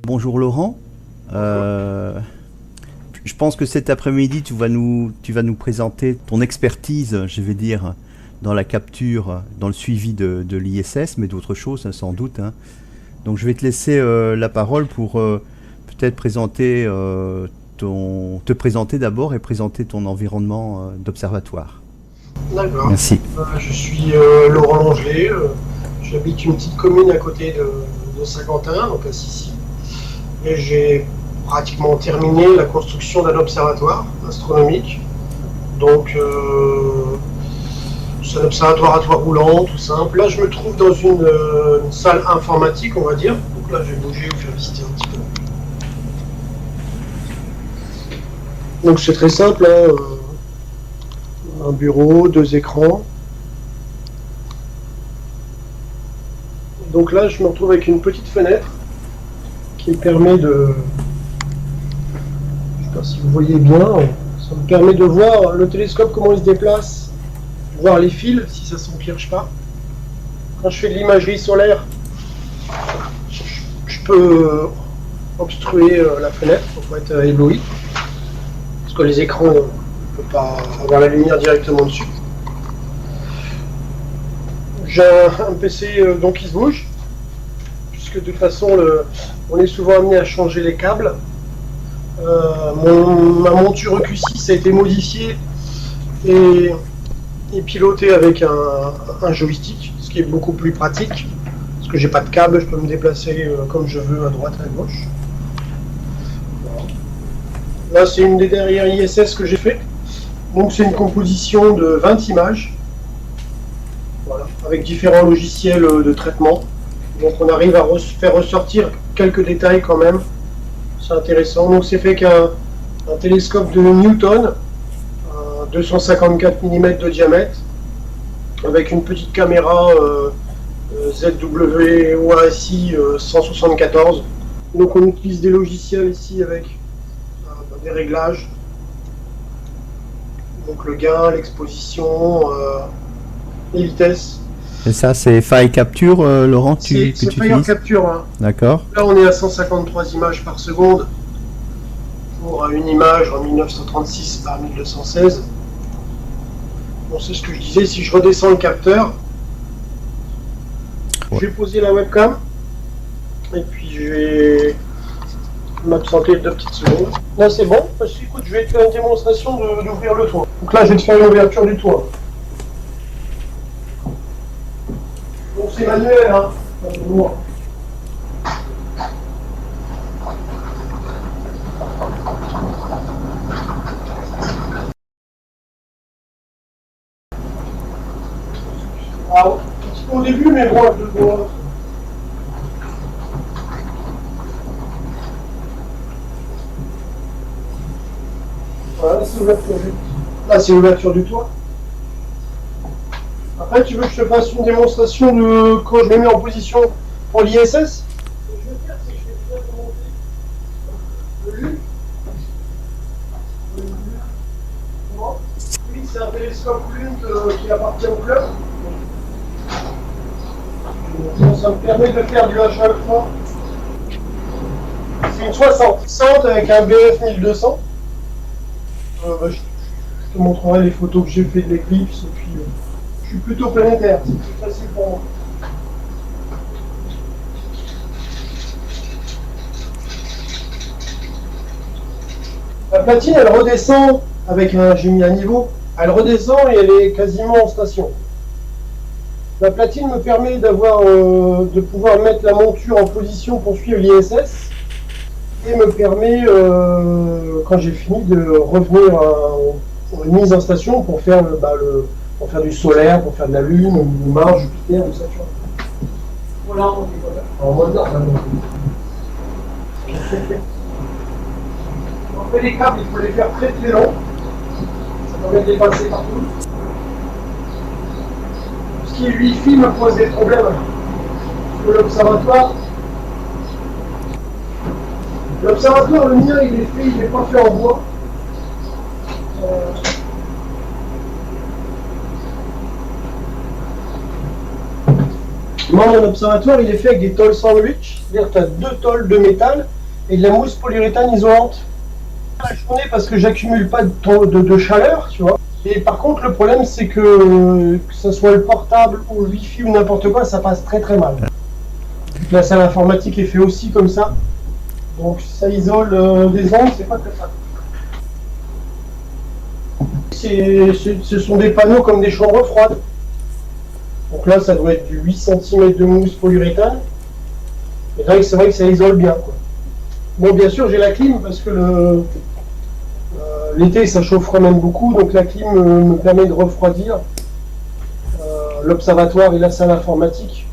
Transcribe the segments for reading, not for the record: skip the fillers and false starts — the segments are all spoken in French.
Bonjour Laurent. Je pense que cet après-midi, tu vas nous présenter ton expertise, je vais dire, dans la capture, dans le suivi de l'ISS, mais d'autres choses, hein, sans doute, hein. Donc je vais te laisser la parole pour peut-être présenter te présenter d'abord et présenter ton environnement d'observatoire. D'accord. Merci. Je suis Laurent Longelet. J'habite une petite commune à côté de Saint-Quentin, donc à Sissi. Et j'ai pratiquement terminé la construction d'un observatoire astronomique. Donc, c'est un observatoire à toit roulant, tout simple. Là, je me trouve dans une salle informatique, on va dire. Donc là, je vais bouger ou faire visiter un petit peu. Donc, c'est très simple, hein. Un bureau, deux écrans. Donc là, je me retrouve avec une petite fenêtre qui me permet de... Je ne sais pas si vous voyez bien, ça me permet de voir le télescope, comment il se déplace, voir les fils, si ça ne s'empierge pas. Quand je fais de l'imagerie solaire, je peux obstruer la fenêtre pour pas être ébloui, parce que les écrans, on ne peut pas avoir la lumière directement dessus. J'ai un PC donc qui se bouge, puisque de toute façon on est souvent amené à changer les câbles. Ma monture EQ6 a été modifiée et pilotée avec un joystick, ce qui est beaucoup plus pratique, parce que j'ai pas de câble, je peux me déplacer comme je veux à droite et à gauche. Voilà. Là c'est une des dernières ISS que j'ai fait, donc c'est une composition de 20 images. Voilà, avec différents logiciels de traitement. Donc on arrive à faire ressortir quelques détails quand même. C'est intéressant. Donc c'est fait qu'un télescope de Newton, 254 mm de diamètre, avec une petite caméra ZWOASI 174. Donc on utilise des logiciels ici avec des réglages. Donc le gain, l'exposition, les vitesses. Et ça, c'est File Capture, Laurent, que tu C'est Fire utilises? Capture. Hein. D'accord. Là, on est à 153 images par seconde pour une image en 1936 par 1216. Bon, c'est ce que je disais. Si je redescends le capteur, je vais poser la webcam et puis je vais m'absenter 2 petites secondes. Là, c'est bon. Écoute, je vais te faire une démonstration d'ouvrir le toit. Donc là, je vais te faire une ouverture du toit. Donc c'est manuel, hein. Ah, un petit peu au début, mais bon, je le vois. Voilà, c'est l'ouverture du... Là, c'est l'ouverture du toit. Après, tu veux que je te fasse une démonstration de quand je me mets en position pour l'ISS? Ce que je vais faire, c'est que je vais déjà te montrer le LU. Lui, c'est un télescope LUNT qui appartient au club. Donc, ça me permet de faire du H alpha. C'est une 60 avec un BF 1200. Je te montrerai les photos que j'ai fait de l'éclipse. Et puis, je suis plutôt planétaire, c'est plus facile pour moi. La platine, elle redescend avec j'ai mis un niveau, elle redescend et elle est quasiment en station. La platine me permet de pouvoir mettre la monture en position pour suivre l'ISS et me permet, quand j'ai fini, de revenir en mise en station pour faire pour faire du solaire, pour faire de la Lune, ou Mars, Jupiter, ou Saturne. Voilà, en mode normal. On fait les câbles, il faut les faire très très longs. Ça permet de les passer partout. Ce qui est Wi-Fi me pose des problèmes. Pour l'observatoire, le mien, il n'est pas fait en bois. Moi, mon observatoire, il est fait avec des tôles sandwich, c'est-à-dire que tu as 2 tôles de métal et de la mousse polyuréthane isolante. La journée parce que j'accumule pas de chaleur, tu vois. Et par contre, le problème, c'est que ce soit le portable ou le wifi ou n'importe quoi, ça passe très très mal. La salle informatique est fait aussi comme ça. Donc ça isole des ondes, c'est pas très ça. Ce sont des panneaux comme des chambres froides. Donc là, ça doit être du 8 cm de mousse polyuréthane. Et là, c'est vrai que ça isole bien, quoi. Bon, bien sûr, j'ai la clim parce que l'été, ça chauffe quand même beaucoup. Donc la clim me permet de refroidir l'observatoire et la salle informatique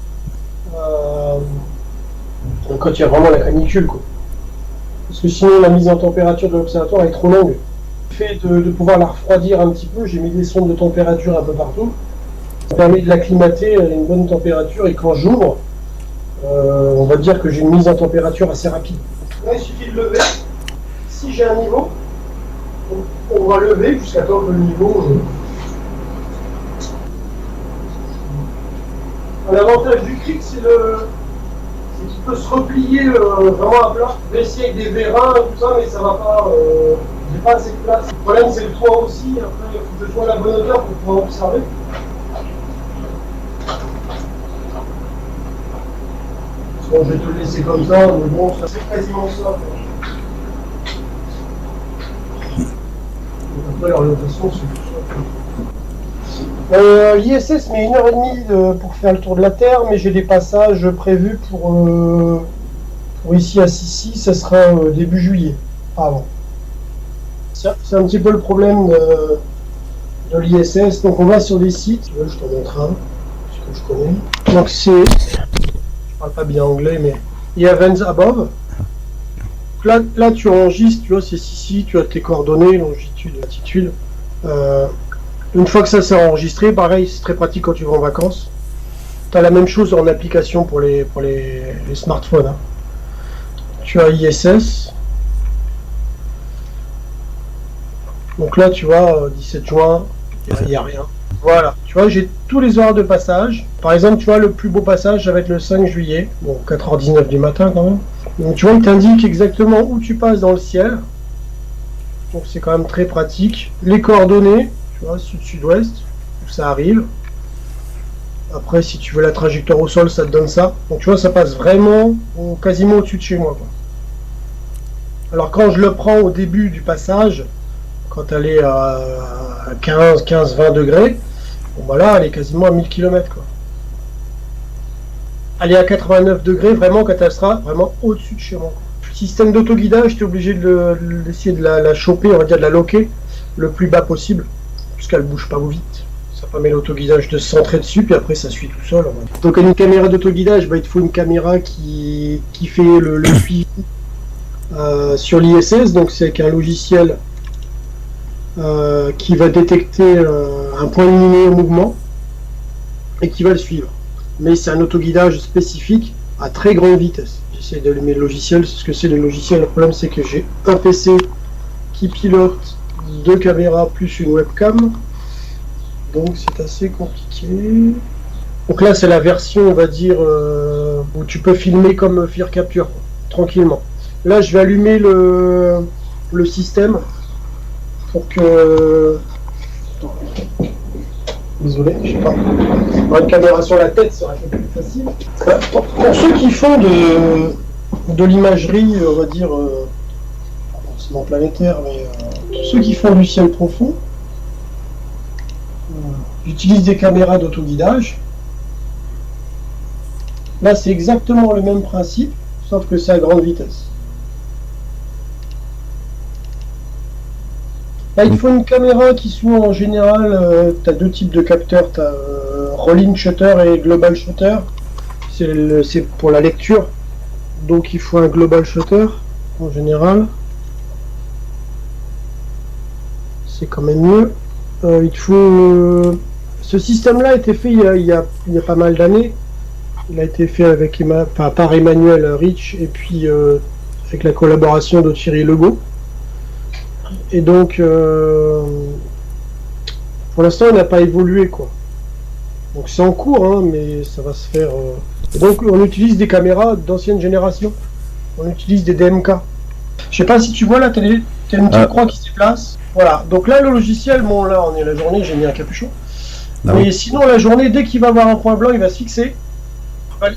quand il y a vraiment la canicule, quoi. Parce que sinon, la mise en température de l'observatoire est trop longue. Le fait de pouvoir la refroidir un petit peu, j'ai mis des sondes de température un peu partout. Ça permet de l'acclimater à une bonne température et quand j'ouvre, on va dire que j'ai une mise en température assez rapide. Là, il suffit de lever. Si j'ai un niveau, on va lever jusqu'à temps que le niveau. L'avantage du cric, c'est qu'il peut se replier vraiment à plat. Je vais essayer avec des vérins et tout ça, mais ça va pas. J'ai pas assez de place. Le problème, c'est le toit aussi. Après, il faut que je sois à la bonne hauteur pour pouvoir observer. Bon, je vais te le laisser comme ça, mais bon, ça c'est quasiment ça. Après, l'orientation, c'est tout ça. L'ISS met 1h30 pour faire le tour de la Terre, mais j'ai des passages prévus pour ici à Sissi, ça sera début juillet, pas avant. C'est un petit peu le problème de l'ISS. Donc on va sur des sites, je t'en montre un, ce que je connais. Donc c'est, je parle pas bien anglais, mais Heavens Above. Là tu enregistres, tu vois, c'est Sissi, tu as tes coordonnées, longitude, latitude. Une fois que ça s'est enregistré, pareil, c'est très pratique quand tu vas en vacances. Tu as la même chose en application pour les smartphones. Hein. Tu as ISS. Donc là, tu vois, 17 juin, il n'y a rien. Voilà, tu vois, j'ai tous les horaires de passage. Par exemple, tu vois, le plus beau passage, ça va être le 5 juillet. Bon, 4h19 du matin quand même. Donc tu vois, il t'indique exactement où tu passes dans le ciel. Donc c'est quand même très pratique. Les coordonnées, tu vois, sud-sud-ouest, où ça arrive. Après, si tu veux la trajectoire au sol, ça te donne ça. Donc tu vois, ça passe vraiment quasiment au-dessus de chez moi, quoi. Alors quand je le prends au début du passage, quand elle est à 15-20 degrés, bon bah là, elle est quasiment à 1000 km, quoi. Elle est à 89 degrés, vraiment, quand elle sera vraiment au-dessus de chez moi. Le système d'autoguidage, tu es obligé d'essayer de la choper, on va dire de la loquer, le plus bas possible, puisqu'elle ne bouge pas vite. Ça permet l'autoguidage de se centrer dessus, puis après ça suit tout seul. Donc une caméra d'autoguidage, bah, il te faut une caméra qui fait le suivi sur l'ISS, donc c'est avec un logiciel qui va détecter un point lumineux au mouvement et qui va le suivre. Mais c'est un autoguidage spécifique à très grande vitesse. J'essaie d'allumer le logiciel, c'est ce que c'est le logiciel. Le problème c'est que j'ai un PC qui pilote 2 caméras plus une webcam, donc c'est assez compliqué. Donc là c'est la version, on va dire, où tu peux filmer comme Fear Capture, tranquillement. Là je vais allumer le système pour que... Désolé, je sais pas. Une caméra sur la tête serait un peu plus facile. Pour ceux qui font de l'imagerie, on va dire, pas forcément planétaire, mais ceux qui font du ciel profond, j'utilise des caméras d'autoguidage. Là, c'est exactement le même principe, sauf que c'est à grande vitesse. Là, il faut une caméra qui soit en général, tu as 2 types de capteurs, tu as rolling shutter et global shutter. C'est pour la lecture, donc il faut un global shutter en général. C'est quand même mieux. Il faut. Ce système-là a été fait il y a pas mal d'années. Il a été fait avec par Emmanuel Rich et puis avec la collaboration de Thierry Legault. Et donc, pour l'instant, il n'a pas évolué, quoi. Donc c'est en cours, hein, mais ça va se faire. Et donc, on utilise des caméras d'ancienne génération. On utilise des DMK. Je sais pas si tu vois là, t'as une petite croix qui se déplace. Voilà. Donc là, le logiciel, bon là, on est la journée, j'ai mis un capuchon. Ah mais oui. sinon, la journée, dès qu'il va avoir un point blanc, il va se fixer.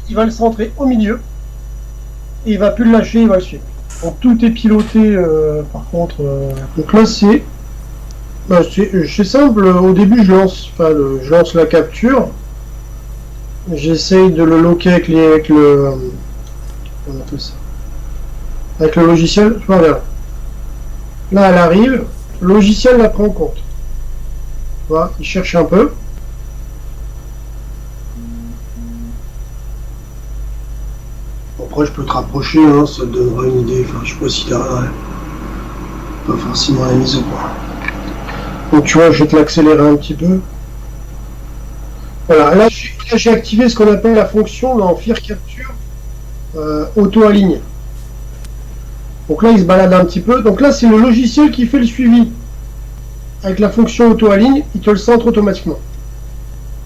Il va le centrer au milieu. Et il va plus le lâcher, il va le suivre. Donc tout est piloté, par contre. Donc là, c'est simple. Au début, je lance la capture. J'essaye de le loquer avec le. Comment on appelle ça? Avec le logiciel. Tu vois, regarde. Là, elle arrive. Le logiciel la prend en compte. Tu vois, il cherche un peu. Après, je peux te rapprocher, hein, ça te donnera une idée. Enfin, je sais pas si t'as pas forcément la mise au point. Donc, tu vois, je vais te l'accélérer un petit peu. Voilà, là, j'ai activé ce qu'on appelle la fonction dans Fire Capture auto-aligne. Donc là, il se balade un petit peu. Donc là, c'est le logiciel qui fait le suivi. Avec la fonction auto-aligne, il te le centre automatiquement.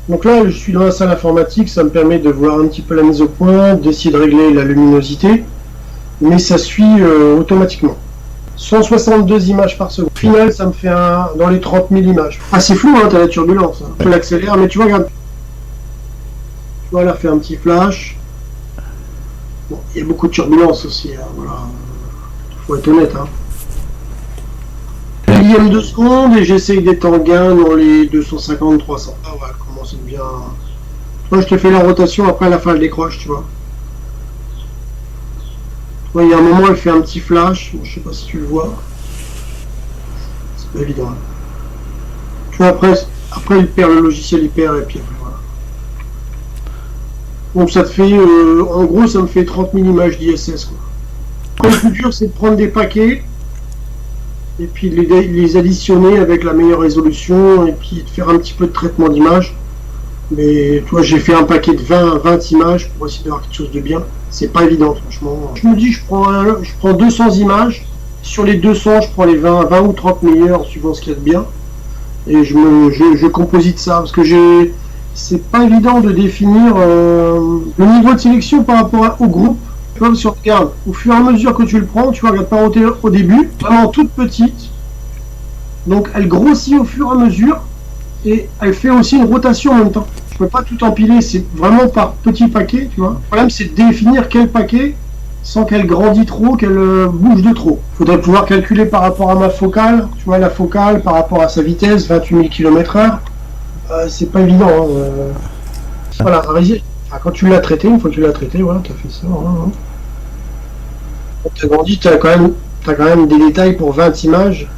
Donc là, je suis dans la salle informatique, ça me permet de voir un petit peu la mise au point, d'essayer de régler la luminosité, mais ça suit automatiquement. 162 images par seconde. Au final, ça me fait dans les 30 000 images. Ah, c'est flou, hein, t'as la turbulence. Hein. Je l'accélère, mais tu vois, regarde. Tu vois, là, fait un petit flash. Bon, il y a beaucoup de turbulence aussi, hein, voilà. Faut être honnête, hein. Millième de seconde et j'essaye d'être en gain dans les 250-300. Ah ouais, comment c'est bien. Moi je te fais la rotation, après à la fin je décroche, tu vois. Ouais, il y a un moment elle fait un petit flash, je sais pas si tu le vois. C'est pas évident. Hein. Tu vois, après il perd le logiciel, il perd et puis après voilà. Donc ça te fait, en gros ça me fait 30 000 images d'ISS quoi. Le plus dur c'est de prendre des paquets et puis les additionner avec la meilleure résolution et puis de faire un petit peu de traitement d'image. Mais tu vois, j'ai fait un paquet de 20 images pour essayer d'avoir quelque chose de bien. C'est pas évident, franchement. Je me dis, je prends 200 images. Sur les 200, je prends les 20 ou 30 meilleures, suivant ce qu'il y a de bien. Et je composite ça, parce que c'est pas évident de définir le niveau de sélection par rapport au groupe. Tu vois, si on regarde, au fur et à mesure que tu le prends, tu vois, regarde parenté au début, vraiment toute petite. Donc elle grossit au fur et à mesure et elle fait aussi une rotation en même temps. Je peux pas tout empiler, c'est vraiment par petits paquets, tu vois. Le problème c'est de définir quel paquet sans qu'elle grandisse trop, qu'elle bouge de trop. Il faudrait pouvoir calculer par rapport à ma focale, tu vois, la focale par rapport à sa vitesse, 28 000 km/h. C'est pas évident. Hein. Voilà, quand tu l'as traité, une fois que tu l'as traité, voilà, tu as fait ça. Hein. Tu as grandi, tu as quand même des détails pour 20 images.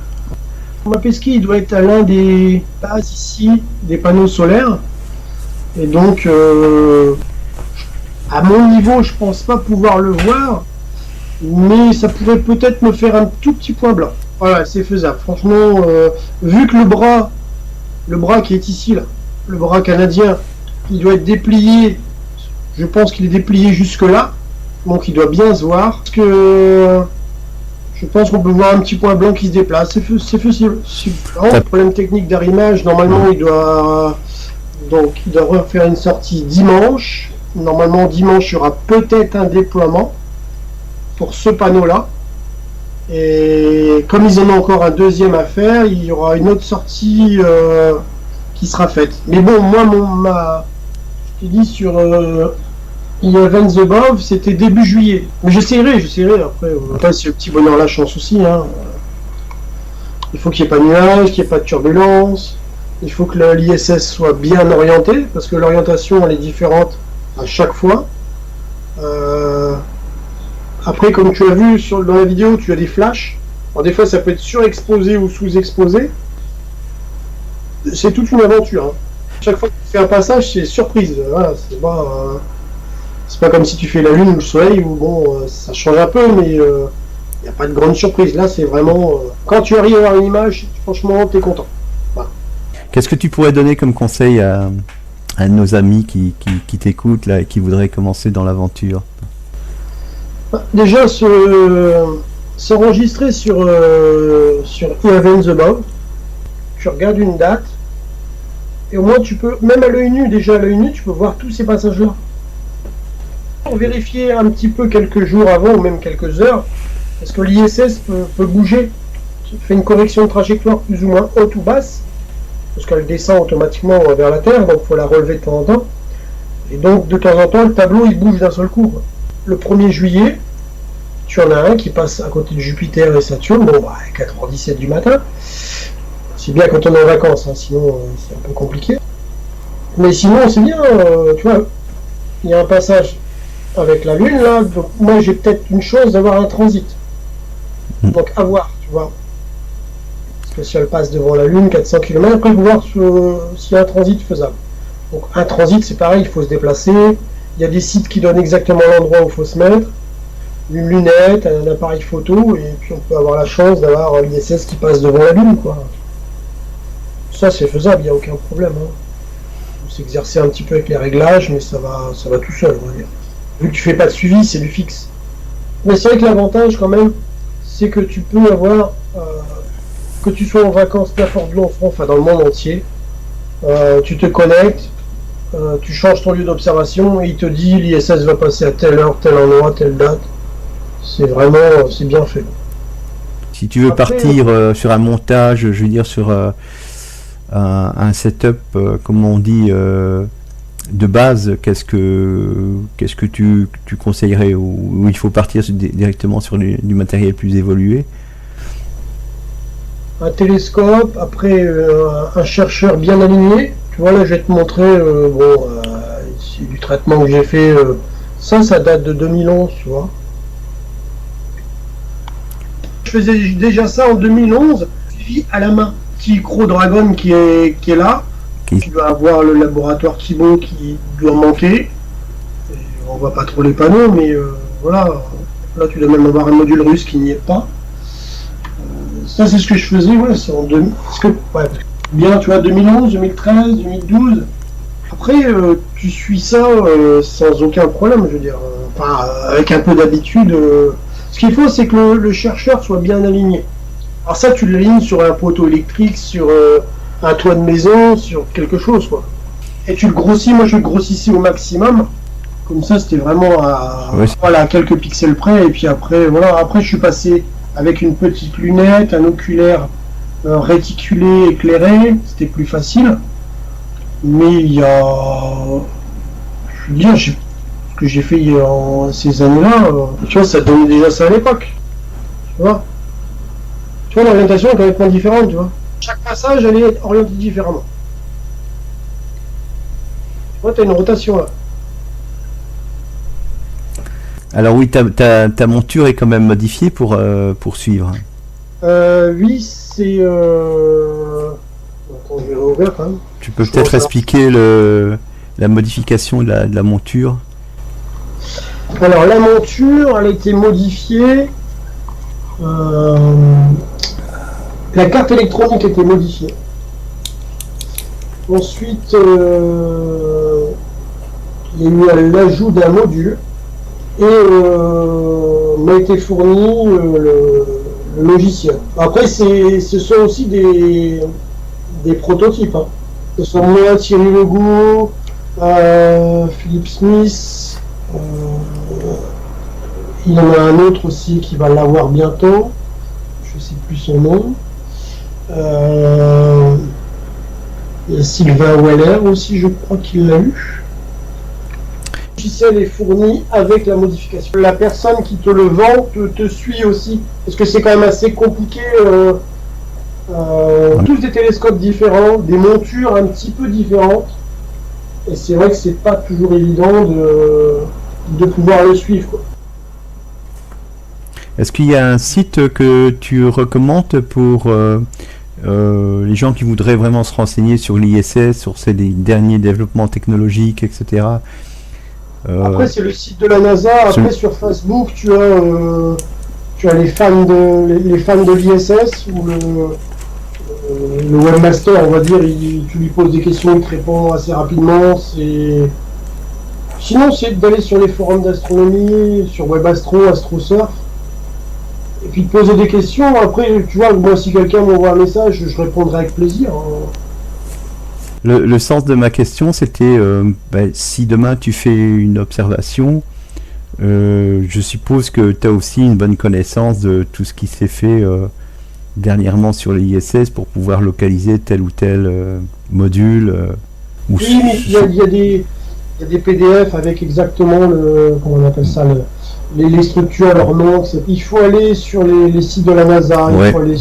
Ma pesquise, il doit être à l'un des bases ici, des panneaux solaires. Et donc, à mon niveau, je pense pas pouvoir le voir, mais ça pourrait peut-être me faire un tout petit point blanc. Voilà, c'est faisable. Franchement, vu que le bras qui est ici, là, le bras canadien, il doit être déplié, je pense qu'il est déplié jusque-là, donc il doit bien se voir. Parce que je pense qu'on peut voir un petit point blanc qui se déplace, c'est possible. Problème technique d'arrimage, normalement il doit refaire une sortie dimanche. Normalement dimanche il y aura peut-être un déploiement pour ce panneau-là. Et comme ils en ont encore un deuxième à faire, il y aura une autre sortie qui sera faite. Mais bon, moi je t'ai dit sur Events Above, c'était début juillet. Mais j'essaierai après c'est le petit bonheur la chance aussi. Hein. Il faut qu'il n'y ait pas de nuages, qu'il n'y ait pas de turbulence. Il faut que l'ISS soit bien orienté, parce que l'orientation elle est différente à chaque fois. Après, comme tu as vu dans la vidéo, tu as des flashs. Alors, des fois, ça peut être surexposé ou sous-exposé. C'est toute une aventure. Hein. Chaque fois que tu fais un passage, c'est surprise. Voilà, c'est pas comme si tu fais la lune ou le soleil, où bon, ça change un peu, mais il n'y a pas de grande surprise. Là, c'est vraiment... quand tu arrives à avoir une image, franchement, tu es content. Voilà. Qu'est-ce que tu pourrais donner comme conseil à nos amis qui t'écoutent là et qui voudraient commencer dans l'aventure? Déjà, s'enregistrer sur Events Above, tu regardes une date, et au moins tu peux, même à l'œil nu, tu peux voir tous ces passages-là. Pour vérifier un petit peu quelques jours avant ou même quelques heures, parce que l'ISS peut bouger, fait une correction de trajectoire plus ou moins haute ou basse, parce qu'elle descend automatiquement vers la Terre, donc il faut la relever de temps en temps. Et donc de temps en temps, le tableau il bouge d'un seul coup. Le 1er juillet, tu en as un qui passe à côté de Jupiter et Saturne, bon, à 4h17 du matin. C'est bien quand on est en vacances, hein, sinon c'est un peu compliqué. Mais sinon, c'est bien, tu vois, il y a un passage avec la Lune, là, donc moi j'ai peut-être une chance d'avoir un transit. Donc à voir, tu vois. Parce que si elle passe devant la Lune, 400 km, après il faut voir s'il y a un transit faisable. Donc un transit, c'est pareil, il faut se déplacer. Il y a des sites qui donnent exactement l'endroit où il faut se mettre. Une lunette, un appareil photo, et puis on peut avoir la chance d'avoir l'ISS qui passe devant la Lune, quoi. Ça c'est faisable, il n'y a aucun problème. Hein. Il faut s'exercer un petit peu avec les réglages, mais ça va tout seul, on va dire. Vu que tu fais pas de suivi, c'est du fixe. Mais c'est vrai que l'avantage quand même, c'est que tu peux avoir, que tu sois en vacances n'importe où en France, enfin dans le monde entier, tu te connectes, tu changes ton lieu d'observation et il te dit l'ISS va passer à telle heure, tel endroit, telle date. C'est vraiment, c'est bien fait. Si tu veux partir sur un montage, je veux dire sur un setup, comme on dit, de base, qu'est-ce que tu conseillerais, ou il faut partir directement sur du matériel plus évolué? Un télescope, après un chercheur bien aligné. Tu vois, là je vais te montrer c'est du traitement que j'ai fait. Ça date de 2011, tu vois. Je faisais déjà ça en 2011, suivi à la main. Petit Crow Dragon qui est là. Tu dois avoir le laboratoire Thibaut qui doit manquer. Et on voit pas trop les panneaux, mais voilà. Là, tu dois même avoir un module russe qui n'y est pas. Ça, c'est ce que je faisais, ouais, c'est en 2000. Ouais, bien, tu vois, 2011, 2013, 2012. Après, tu suis ça sans aucun problème, je veux dire. Enfin, avec un peu d'habitude. Ce qu'il faut, c'est que le chercheur soit bien aligné. Alors ça, tu l'alignes sur un poteau électrique, sur un toit de maison, sur quelque chose, quoi. Et tu le grossis, moi je le grossissais au maximum. Comme ça, c'était vraiment à quelques pixels près. Et puis après, voilà, après je suis passé avec une petite lunette, un oculaire réticulé, éclairé. C'était plus facile. Mais il y a... Je veux dire, ce que j'ai fait ces années-là, tu vois, ça donnait déjà ça à l'époque. Tu vois, l'orientation est complètement différente, tu vois. Chaque passage, elle est orientée différemment. Tu vois, tu as une rotation là. Alors oui, ta monture est quand même modifiée pour suivre. Oui, c'est... Attends, je vais réouvrir quand même. Tu peux peut-être expliquer la modification de la monture. Alors, la monture, elle a été modifiée... La carte électronique a été modifiée. Ensuite, il y a eu l'ajout d'un module et m'a été fourni le logiciel. Après, ce sont aussi des prototypes. Hein. Ce sont moi, Thierry Legault, Philippe Smith. Il y en a un autre aussi qui va l'avoir bientôt. Je ne sais plus son nom. Il y a Sylvain Weller aussi, je crois qu'il l'a eu. Le logiciel est fourni avec la modification. La personne qui te le vend te suit aussi, parce que c'est quand même assez compliqué. Tous des télescopes différents, des montures un petit peu différentes. Et c'est vrai que c'est pas toujours évident de pouvoir le suivre, quoi. Est-ce qu'il y a un site que tu recommandes pour les gens qui voudraient vraiment se renseigner sur l'ISS, sur ces derniers développements technologiques, etc. Après, c'est le site de la NASA. Après, sur Facebook, tu as les fans de l'ISS ou le webmaster, on va dire. Tu lui poses des questions, il te répond assez rapidement. Sinon, c'est d'aller sur les forums d'astronomie, sur WebAstro, AstroSurf. Et puis de poser des questions. Après, tu vois, moi, si quelqu'un m'envoie un message, je répondrai avec plaisir. Le sens de ma question, c'était si demain tu fais une observation Je suppose que tu as aussi une bonne connaissance de tout ce qui s'est fait dernièrement sur les ISS pour pouvoir localiser tel ou tel module. Ou Oui, mais il y a des PDF avec exactement comment on appelle ça, les structures, leurs noms. Il faut aller sur les sites de la NASA, il faut aller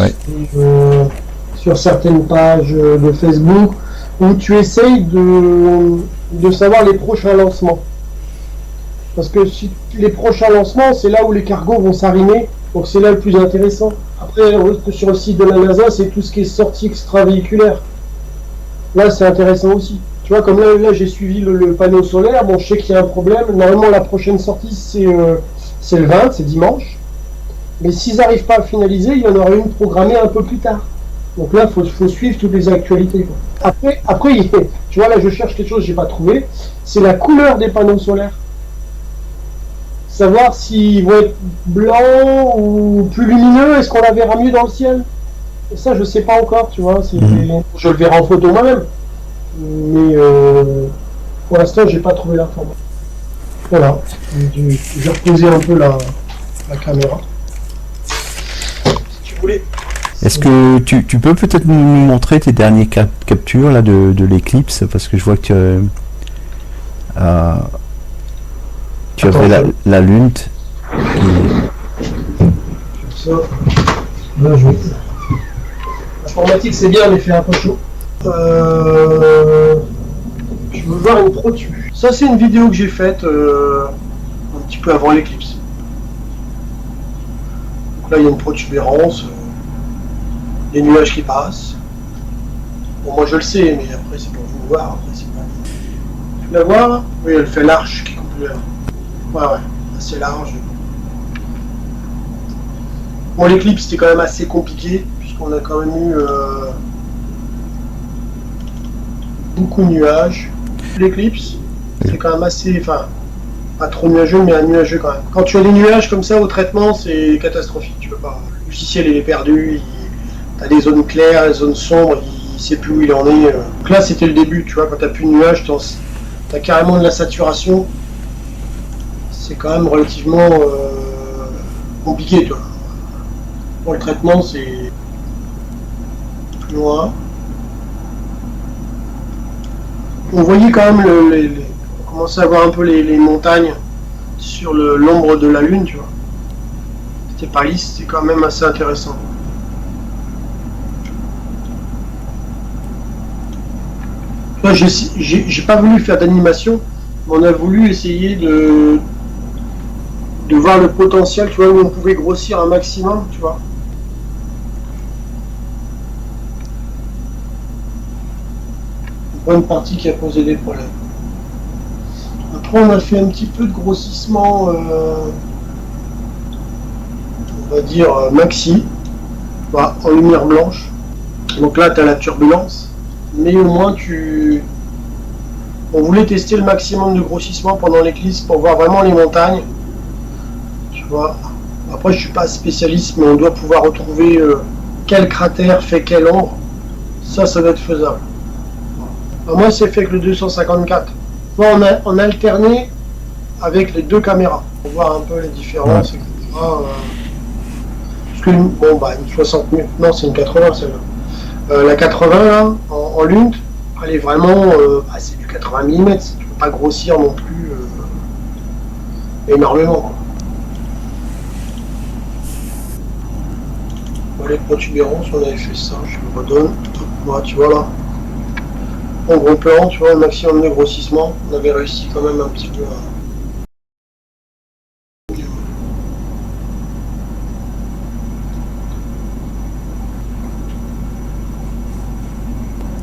sur certaines pages de Facebook où tu essayes de savoir les prochains lancements. Parce que les prochains lancements, c'est là où les cargos vont s'arrimer, donc c'est là le plus intéressant. Après, sur le site de la NASA, c'est tout ce qui est sortie extravéhiculaire. Là, c'est intéressant aussi. Tu vois, comme là j'ai suivi le panneau solaire, bon, je sais qu'il y a un problème. Normalement, la prochaine sortie, c'est le 20, c'est dimanche. Mais s'ils n'arrivent pas à finaliser, il y en aura une programmée un peu plus tard. Donc là, il faut suivre toutes les actualités, quoi. Après, tu vois, là, je cherche quelque chose que je n'ai pas trouvé. C'est la couleur des panneaux solaires. Savoir s'ils vont être blancs ou plus lumineux, est-ce qu'on la verra mieux dans le ciel? Et ça, je sais pas encore, tu vois. Je le verrai en photo moi-même. Mais pour l'instant, j'ai pas trouvé l'information. Voilà. J'ai reposé un peu la caméra. Si tu voulais. Est-ce que tu peux peut-être nous montrer tes dernières captures là, de l'éclipse? Parce que je vois que tu avais la Lune. Ça. Bien joué. L'informatique, c'est bien, mais il fait un peu chaud. Je veux voir une protube. Ça, c'est une vidéo que j'ai faite un petit peu avant l'éclipse. Donc là, il y a une protubérance, des nuages qui passent. Bon, moi, je le sais, mais après, c'est pour vous voir. Après, c'est pas... Tu la vois là? Oui, elle fait l'arche qui coupe l'air. Ouais, assez large. Bon, l'éclipse, c'était quand même assez compliqué, puisqu'on a quand même eu beaucoup de nuages. L'éclipse, c'est quand même assez... Enfin, pas trop nuageux, mais un nuageux quand même. Quand tu as des nuages comme ça au traitement, c'est catastrophique. Tu peux pas... Le logiciel, il est perdu, t'as des zones claires, des zones sombres, il sait plus où il en est. Donc là, c'était le début, tu vois, quand t'as plus de nuages, t'as carrément de la saturation. C'est quand même relativement compliqué, toi. Pour le traitement, c'est plus loin. On voyait quand même on commençait à voir un peu les montagnes sur l'ombre de la Lune, tu vois. C'était pas lisse, c'était quand même assez intéressant. Là, j'ai pas voulu faire d'animation, mais on a voulu essayer de voir le potentiel, tu vois, où on pouvait grossir un maximum, tu vois. Une bonne partie qui a posé des problèmes. Après, on a fait un petit peu de grossissement, on va dire maxi, voilà, en lumière blanche. Donc là, tu as la turbulence, mais au moins on voulait tester le maximum de grossissement pendant l'éclipse pour voir vraiment les montagnes. Tu vois. Après, je suis pas spécialiste, mais on doit pouvoir retrouver quel cratère fait quelle ombre. Ça doit être faisable. Alors moi, c'est fait avec le 254. Moi, on a alterné avec les deux caméras pour voir un peu les différences, etc. Parce que bon, bah, une 60 mm, non, c'est une 80 celle-là. La 80 là, en lune, elle est vraiment, c'est du 80 mm. Tu ne peux pas grossir non plus énormément, quoi. Les protubérances, on avait fait ça, je le redonne. Voilà, tu vois là. En gros plan, tu vois, le maximum de grossissement, on avait réussi quand même un petit peu à...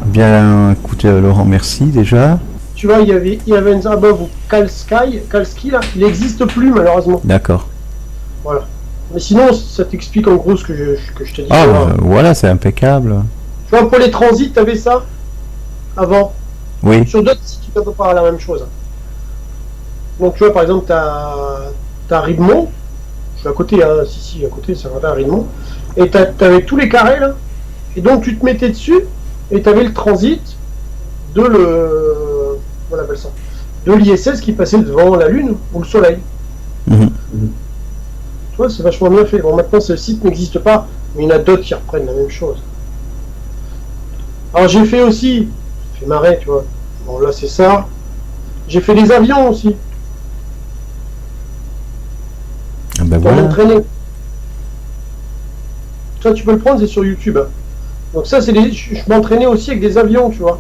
Bien, écoute, Laurent, merci déjà. Tu vois, il y avait une above Kalski là, il n'existe plus malheureusement. D'accord. Voilà. Mais sinon, ça t'explique en gros ce que je te dis. Ah, voilà, c'est impeccable. Tu vois, pour les transits, t'avais ça avant. Oui. Sur d'autres sites, tu peux pas la même chose. Donc, tu vois, par exemple, t'as Ridmont. Je suis à côté, hein. Si, à côté, c'est un Ridmont. Et t'avais tous les carrés, là. Et donc, tu te mettais dessus, et t'avais le transit de on appelle ça, de l'ISS qui passait devant la Lune ou le Soleil. Mhm. Tu vois, c'est vachement bien fait. Bon, maintenant, ce site n'existe pas, mais il y en a d'autres qui reprennent la même chose. Alors, j'ai fait aussi, ça fait marrer, tu vois. Bon, là, c'est ça. J'ai fait des avions aussi, Ah ben pour voilà. m'entraîner. Ça, tu peux le prendre, c'est sur YouTube, hein. Donc ça, je m'entraînais aussi avec des avions, tu vois.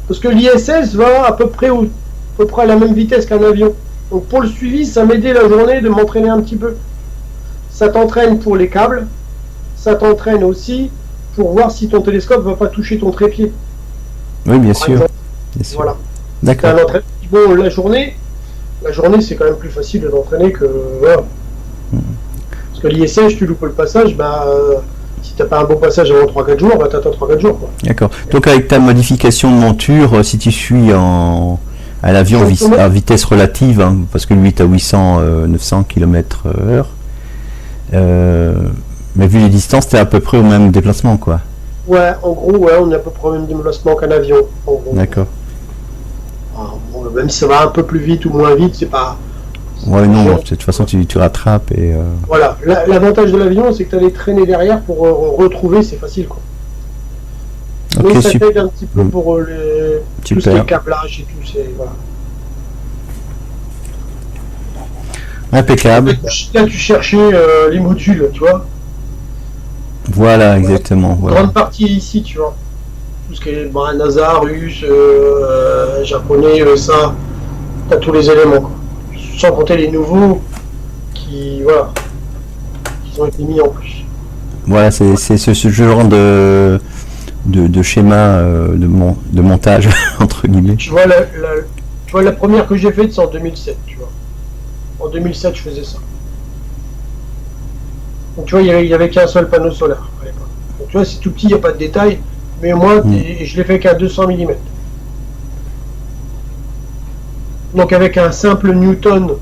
Parce que l'ISS va à peu près à la même vitesse qu'un avion. Donc pour le suivi, ça m'aidait la journée de m'entraîner un petit peu. Ça t'entraîne pour les câbles, ça t'entraîne aussi pour voir si ton télescope va pas toucher ton trépied, Oui, bien par sûr. exemple. Bien sûr. Voilà. C'est D'accord. un entraînement. Bon, la journée c'est quand même plus facile de l'entraîner que voilà. Parce que l'ISS, tu loupes le passage, si t'as pas un bon passage avant 3-4 jours, bah t'attends 3-4 jours, quoi. D'accord. Donc avec ta modification de monture, si tu suis à l'avion à vitesse relative, hein, parce que lui est à 800-900 km/h, mais vu les distances, tu es à peu près au même déplacement, quoi. Ouais, en gros, ouais, on est à peu près au même déplacement qu'un avion, en gros. D'accord. Bon, même si ça va un peu plus vite ou moins vite, c'est pas. Ouais, non, de toute façon, tu rattrapes et. Voilà, l'avantage de l'avion, c'est que tu as les traînées derrière pour retrouver, c'est facile, quoi. Ok, Mais ça super. t'aide un petit peu pour tout ce qui est câblage et tout, voilà. Impeccable. Là, tu cherchais les modules, tu vois. Voilà, exactement. Une Voilà. grande partie ici, tu vois. Tout ce qui est NASA, russe, japonais, ça, tu as tous les éléments, quoi. Sans compter les nouveaux qui ont été mis en plus. Voilà, c'est ce genre de schéma de montage, entre guillemets. Tu vois, la première que j'ai faite, c'est en 2007, tu vois. En 2007, je faisais ça. Donc, tu vois, il n'y avait qu'un seul panneau solaire à l'époque. Donc, tu vois, c'est tout petit, il n'y a pas de détails. Mais moi, je l'ai fait qu'à 200 mm. Donc, avec un simple Newton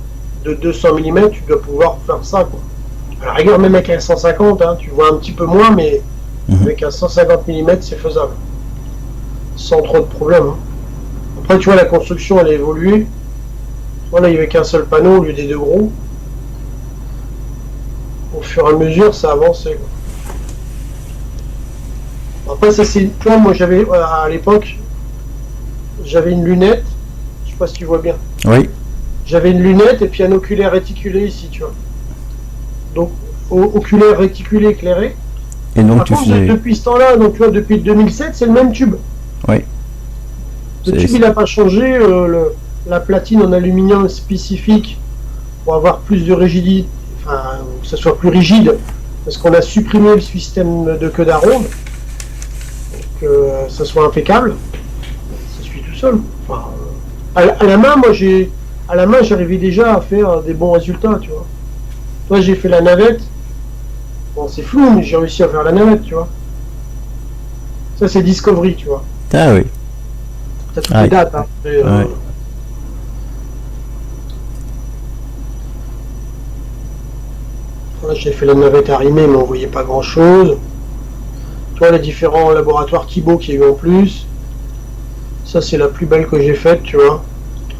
de 200 mm, tu dois pouvoir faire ça, quoi. À la rigueur, même avec un 150, hein, tu vois un petit peu moins, mais avec un 150 mm, c'est faisable. Sans trop de problèmes, hein. Après, tu vois, la construction, elle a évolué. Voilà, il n'y avait qu'un seul panneau au lieu des deux gros. Au fur et à mesure, ça avançait, quoi. Après, ça, c'est. Tu vois, moi, j'avais, à l'époque, j'avais une lunette. Je sais pas si tu vois bien. Oui. J'avais une lunette et puis un oculaire réticulé ici, tu vois. Donc, oculaire réticulé éclairé. Et donc, Par contre, depuis ce temps-là, donc tu vois, depuis 2007, c'est le même tube. Oui. Le tube, il n'a pas changé. La platine en aluminium spécifique pour avoir plus de rigidité, enfin, que ça soit plus rigide, parce qu'on a supprimé le système de queue d'arôme, que ça soit impeccable. Ça suit tout seul. Enfin, à la main, j'arrivais déjà à faire des bons résultats, tu vois. Toi, j'ai fait la navette. Bon, c'est flou, mais j'ai réussi à faire la navette, tu vois. Ça, c'est Discovery, tu vois. Ah oui. T'as toutes les dates, hein. J'ai fait la navette arrimée, mais on voyait pas grand chose. Tu vois, les différents laboratoires Thibaut qu'il y a eu en plus. Ça, c'est la plus belle que j'ai faite, tu vois.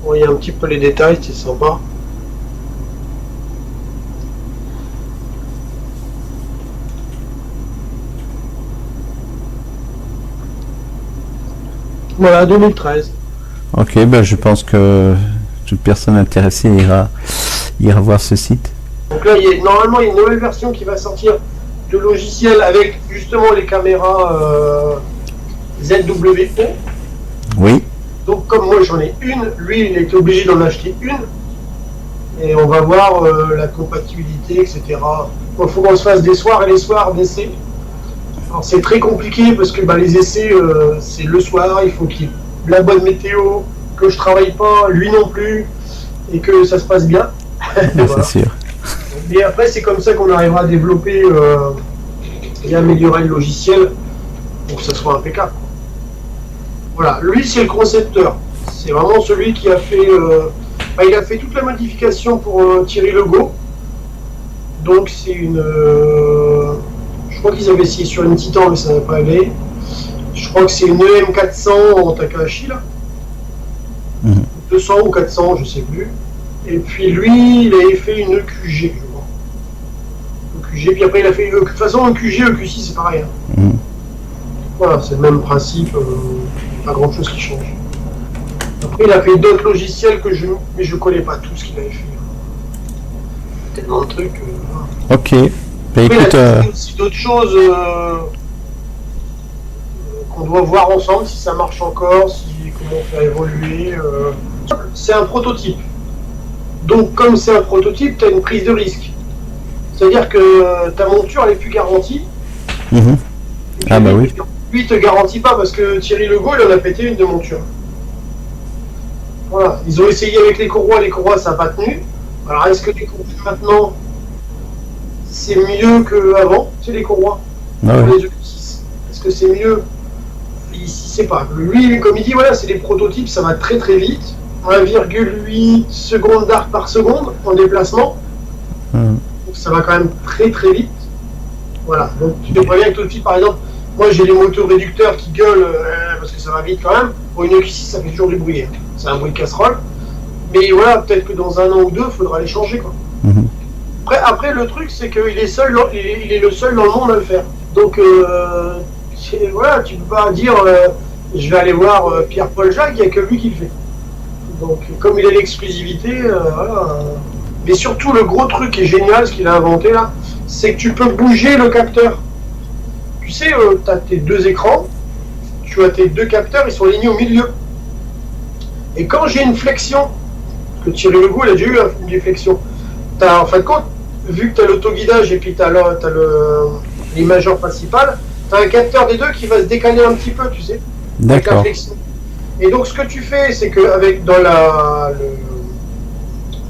On voyait un petit peu les détails, c'est sympa. Voilà, 2013. Ok, ben je pense que toute personne intéressée ira voir ce site. Donc là, normalement, il y a une nouvelle version qui va sortir de logiciel avec justement les caméras ZWO. Oui. Donc comme moi j'en ai une, lui il était obligé d'en acheter une. Et on va voir la compatibilité, etc. Il faut qu'on se fasse des soirs et les soirs d'essai. Alors c'est très compliqué parce que les essais, c'est le soir, il faut qu'il y ait la bonne météo, que je travaille pas, lui non plus, et que ça se passe bien. Voilà. C'est sûr. Et après, c'est comme ça qu'on arrivera à développer et améliorer le logiciel pour que ça soit impeccable. Voilà, lui c'est le concepteur. C'est vraiment celui qui a fait. Il a fait toute la modification pour Thierry Legault. Donc c'est une. Je crois qu'ils avaient essayé sur une Titan, mais ça n'a pas allé. Je crois que c'est une EM400 en Takahashi là. 200 ou 400, je sais plus. Et puis lui, il avait fait une EQG, je crois. EQG, puis après il a fait... De toute façon, EQG, EQ6, c'est pareil. Hein. Voilà, c'est le même principe, pas grand chose qui change. Après, il a fait d'autres logiciels mais je connais pas tout ce qu'il avait fait. Tellement de trucs. Voilà. Ok. Bah, Après, écoute, il a aussi d'autres choses qu'on doit voir ensemble, si ça marche encore, comment faire évoluer. C'est un prototype. Donc, comme c'est un prototype, tu as une prise de risque. C'est-à-dire que ta monture, elle est plus garantie. Ah bah oui. Lui, il te garantit pas parce que Thierry Legault, il en a pété une de monture. Voilà. Ils ont essayé avec les courroies, ça n'a pas tenu. Alors, est-ce que les courroies maintenant, c'est mieux qu'avant, tu sais, les courroies Ah ouais. les EQ6. Est-ce que c'est mieux? Il ne sait pas. Lui, comme il dit, voilà, c'est des prototypes, ça va très très vite. 1,8 secondes d'arc par seconde en déplacement. Donc ça va quand même très très vite. Voilà. Donc tu te préviens que aussi, par exemple, moi j'ai les moteurs réducteurs qui gueulent parce que ça va vite quand même. Pour une EQ6, ça fait toujours du bruit. Hein. C'est un bruit de casserole. Mais voilà, peut-être que dans un an ou deux, il faudra les changer. Quoi. Après, le truc, c'est qu'il est seul, il est le seul dans le monde à le faire. Donc, voilà, tu peux pas dire, je vais aller voir Pierre-Paul Jacques, il n'y a que lui qui le fait. Donc, comme il a l'exclusivité, voilà. Mais surtout, le gros truc qui est génial, ce qu'il a inventé là, c'est que tu peux bouger le capteur. Tu sais, tu as tes deux écrans, tu as tes deux capteurs, ils sont alignés au milieu. Et quand j'ai une flexion, parce que Thierry Legault, il a déjà eu une flexion, en fin de compte, vu que tu as l'autoguidage et puis tu as l'imageur principale, tu as un capteur des deux qui va se décaler un petit peu, tu sais, avec la flexion. Et donc ce que tu fais, c'est que avec dans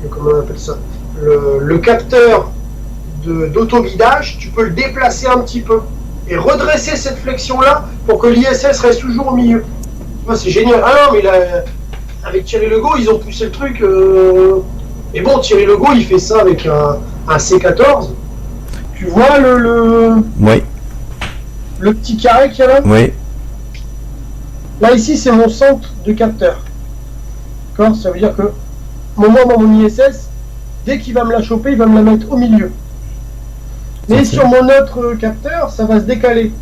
comment on appelle ça, le capteur d'autoguidage, tu peux le déplacer un petit peu et redresser cette flexion-là pour que l'ISS reste toujours au milieu. C'est génial. Ah non, mais avec Thierry Legault, ils ont poussé le truc. Et bon, Thierry Legault, il fait ça avec un C14. Tu vois Oui. Le petit carré qu'il y a là? Oui. Là, ici, c'est mon centre de capteur. D'accord? Ça veut dire que mon ISS, dès qu'il va me la choper, il va me la mettre au milieu. Mais sur mon autre capteur, ça va se décaler.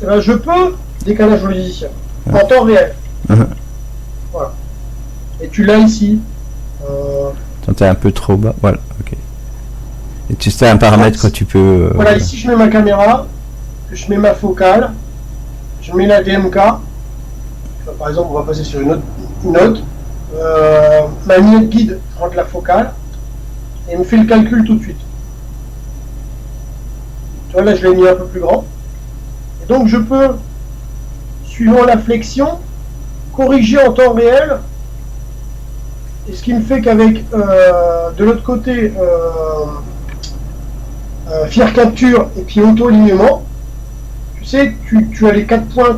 Et ben, je peux décalage logiciel en temps réel. Voilà. Et tu l'as ici. T'es un peu trop bas. Voilà, ok. Et tu sais un paramètre que tu peux. Voilà, ici je mets ma caméra, je mets ma focale, je mets la DMK. Par exemple, on va passer sur une autre. Ma minute guide rentre la focale et me fait le calcul tout de suite. Tu vois, là je l'ai mis un peu plus grand. Et donc je peux, suivant la flexion, corriger en temps réel. Et ce qui me fait qu'avec de l'autre côté Fier Capture et puis auto-alignement, tu sais, tu as les 4 points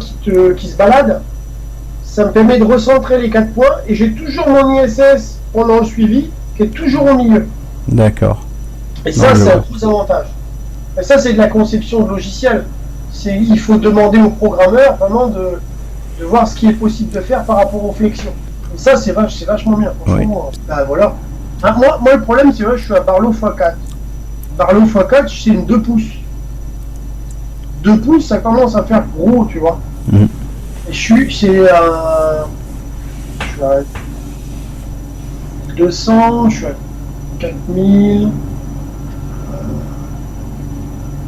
qui se baladent. Ça me permet de recentrer les 4 points et j'ai toujours mon ISS pendant le suivi qui est toujours au milieu. D'accord. Et ça, c'est un gros avantage. Et ça, c'est de la conception de logiciel. Il faut demander au programmeur vraiment de voir ce qui est possible de faire par rapport aux flexions. Et ça, c'est vachement bien. Franchement, oui. Ben, voilà. Hein, moi, le problème, c'est que je suis à Barlow x4. Barlow x4, c'est une 2 pouces. 2 pouces, ça commence à faire gros, tu vois. Et je suis à 200, je suis à 4000,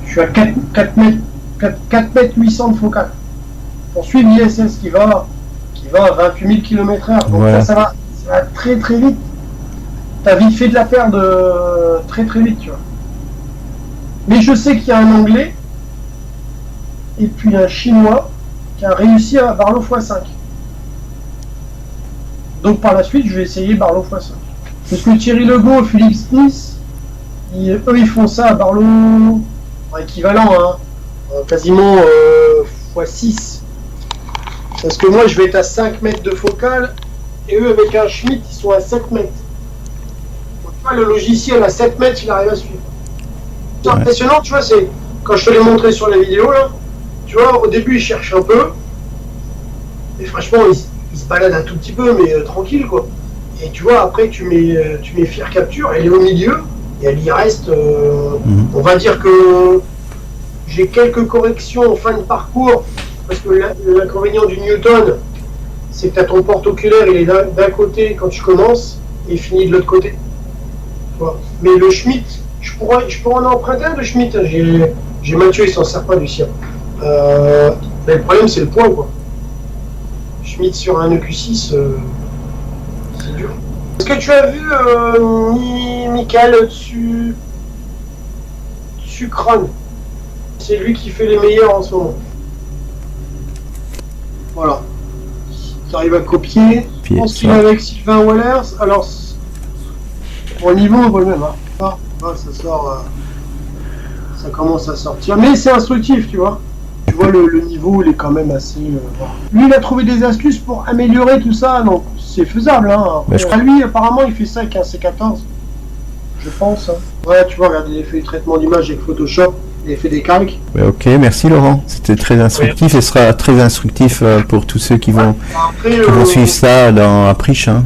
je suis à 4 mètres 800 de focale. Pour suivre l'ISS qui va à 28 000 km/h. Donc ouais. ça va très très vite. T'as vite fait de la perdre très très vite, tu vois. Mais je sais qu'il y a un Anglais et puis un Chinois qui a réussi à Barlow x5. Donc par la suite, je vais essayer Barlow x5. Parce que Thierry Legault, Philippe Smith, eux ils font ça à Barlow équivalent, hein, quasiment x6. Parce que moi je vais être à 5 mètres de focale et eux avec un Schmitt ils sont à 7 mètres. Donc, tu vois, le logiciel à 7 mètres il arrive à suivre. C'est impressionnant, tu vois, c'est quand je te l'ai montré sur la vidéo là, tu vois, au début il cherche un peu, et franchement il se balade un tout petit peu, mais tranquille quoi. Et tu vois, après, tu mets Fear Capture, elle est au milieu, et elle y reste. On va dire que j'ai quelques corrections en fin de parcours, parce que l'inconvénient du Newton, c'est que tu as ton porte-oculaire, il est d'un côté quand tu commences, et fini de l'autre côté. Tu vois. Mais le Schmitt, je pourrais en emprunter un de Schmitt. J'ai Mathieu, il s'en sert pas du sien. Mais le problème, c'est le poids, quoi. Schmitt sur un EQ6, c'est dur. Est-ce que tu as vu Michael Sucron? C'est lui qui fait les meilleurs en ce moment. Voilà. Tu arrives à copier. Je pense qu'il est avec Sylvain Wallers. Alors, au niveau, on voit le même. Hein. Ça sort. Ça commence à sortir. Mais c'est instructif, tu vois. Tu vois, le niveau, il est quand même assez... Lui, il a trouvé des astuces pour améliorer tout ça. Donc, c'est faisable. Hein. Après, lui, apparemment, il fait ça avec un C14. Je pense. Hein. Ouais, tu vois, regarde, il a fait le traitement d'image avec Photoshop. Il a fait des calques. Ouais, ok, merci Laurent. C'était très instructif et sera très instructif pour tous ceux qui vont suivre ça dans Apriche. Hein.